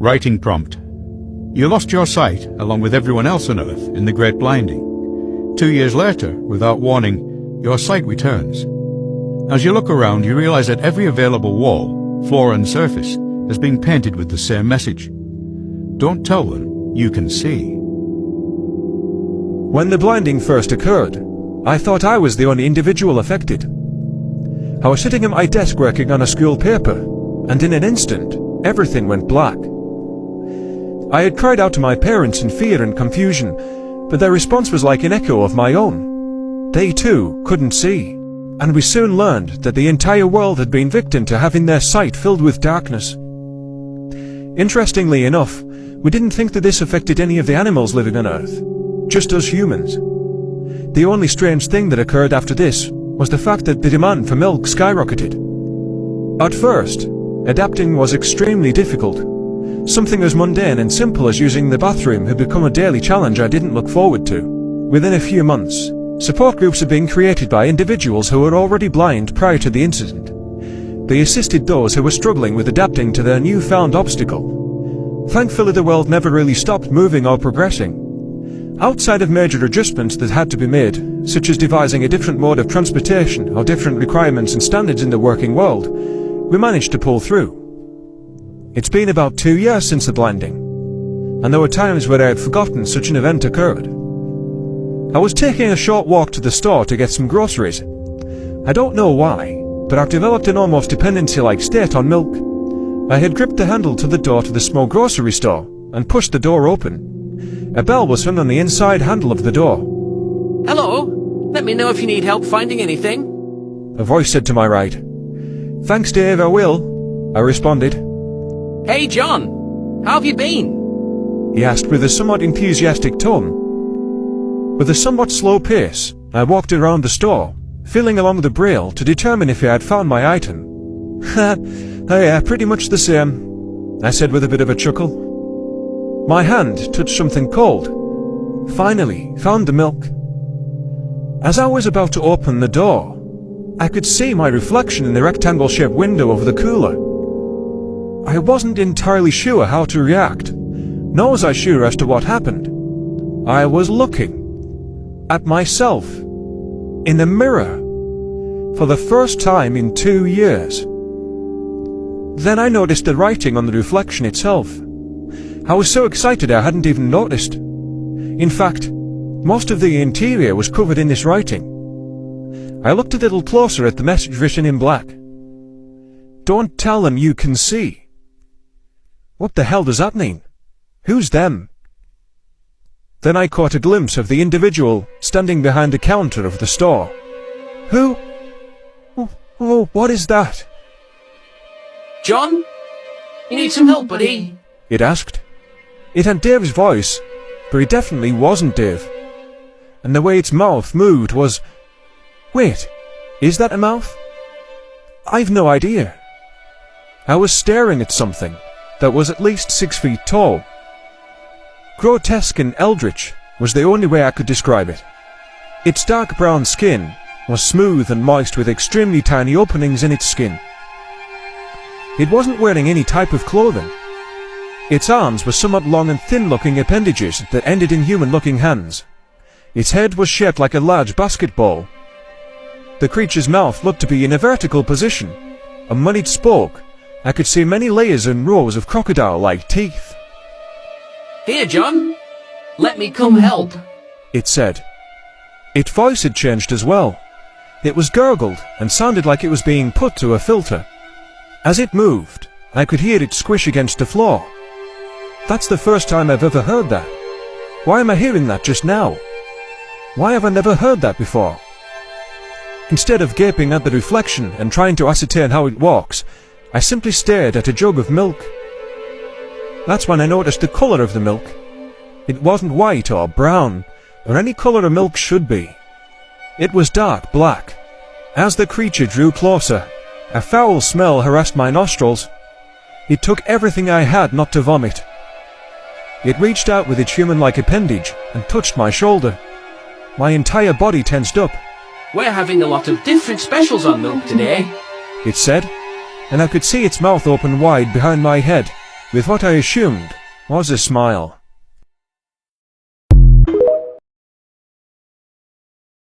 Writing prompt. You lost your sight, along with everyone else on Earth, in the Grest Blinding. 2 years later, without warning, your sight returns. As you look around, you realize that every available wall, floor and surface has been painted with the same message. Don't tell them you can see. When the blinding first occurred, I thought I was the only individual affected. I was sitting at my desk working on a school paper, and in an instant, everything went black. I had cried out to my parents in fear and confusion, but their response was like an echo of my own. They too couldn't see, and we soon learned that the entire world had been victim to having their sight filled with darkness. Interestingly enough, we didn't think that this affected any of the animals living on Earth, just us humans. The only strange thing that occurred after this was the fact that the demand for milk skyrocketed. At first, adapting was extremely difficult. Something as mundane and simple as using the bathroom had become a daily challenge I didn't look forward to. Within a few months, support groups had been created by individuals who were already blind prior to the incident. They assisted those who were struggling with adapting to their newfound obstacle. Thankfully, the world never really stopped moving or progressing. Outside of major adjustments that had to be made, such as devising a different mode of transportation or different requirements and standards in the working world, we managed to pull through. It's been about 2 years since the blinding, and there were times where I had forgotten such an event occurred. I was taking a short walk to the store to get some groceries. I don't know why, but I've developed an almost dependency-like state on milk. I had gripped the handle to the door to the small grocery store and pushed the door open. A bell was hung on the inside handle of the door. Hello, let me know if you need help finding anything. A voice said to my right. Thanks, Dave, I will, I responded. Hey, John, how have you been? He asked with a somewhat enthusiastic tone. With a somewhat slow pace, I walked around the store, feeling along the braille to determine if I had found my item. Oh yeah, pretty much the same, I said with a bit of a chuckle. My hand touched something cold. Finally, found the milk. As I was about to open the door, I could see my reflection in the rectangle-shaped window over the cooler. I wasn't entirely sure how to react, nor was I sure as to what happened. I was looking at myself in the mirror for the first time in 2 years. Then I noticed the writing on the reflection itself. I was so excited I hadn't even noticed. In fact, most of the interior was covered in this writing. I looked a little closer at the message written in black. Don't tell them you can see. What the hell does that mean? Who's them? Then I caught a glimpse of the individual standing behind the counter of the store. Who? Oh, what is that? John, you need some help, buddy? It asked. It had Dave's voice, but it definitely wasn't Dave. And the way its mouth moved was... Wait, is that a mouth? I've no idea. I was staring at something that was at least 6 feet tall. Grotesque and eldritch was the only way I could describe it. Its dark brown skin was smooth and moist with extremely tiny openings in its skin. It wasn't wearing any type of clothing. Its arms were somewhat long and thin-looking appendages that ended in human-looking hands. Its head was shaped like a large basketball. The creature's mouth looked to be in a vertical position. And when it spoke, I could see many layers and rows of crocodile-like teeth. Here, John, let me come help, it said. Its voice had changed as well. It was gurgled and sounded like it was being put to a filter. As it moved, I could hear it squish against the floor. That's the first time I've ever heard that. Why am I hearing that just now? Why have I never heard that before? Instead of gaping at the reflection and trying to ascertain how it walks, I simply stared at a jug of milk. That's when I noticed the colour of the milk. It wasn't white or brown, or any colour a milk should be. It was dark black. As the creature drew closer, a foul smell harassed my nostrils. It took everything I had not to vomit. It reached out with its human-like appendage and touched my shoulder. My entire body tensed up. We're having a lot of different specials on milk today, it said, and I could see its mouth open wide behind my head, with what I assumed was a smile.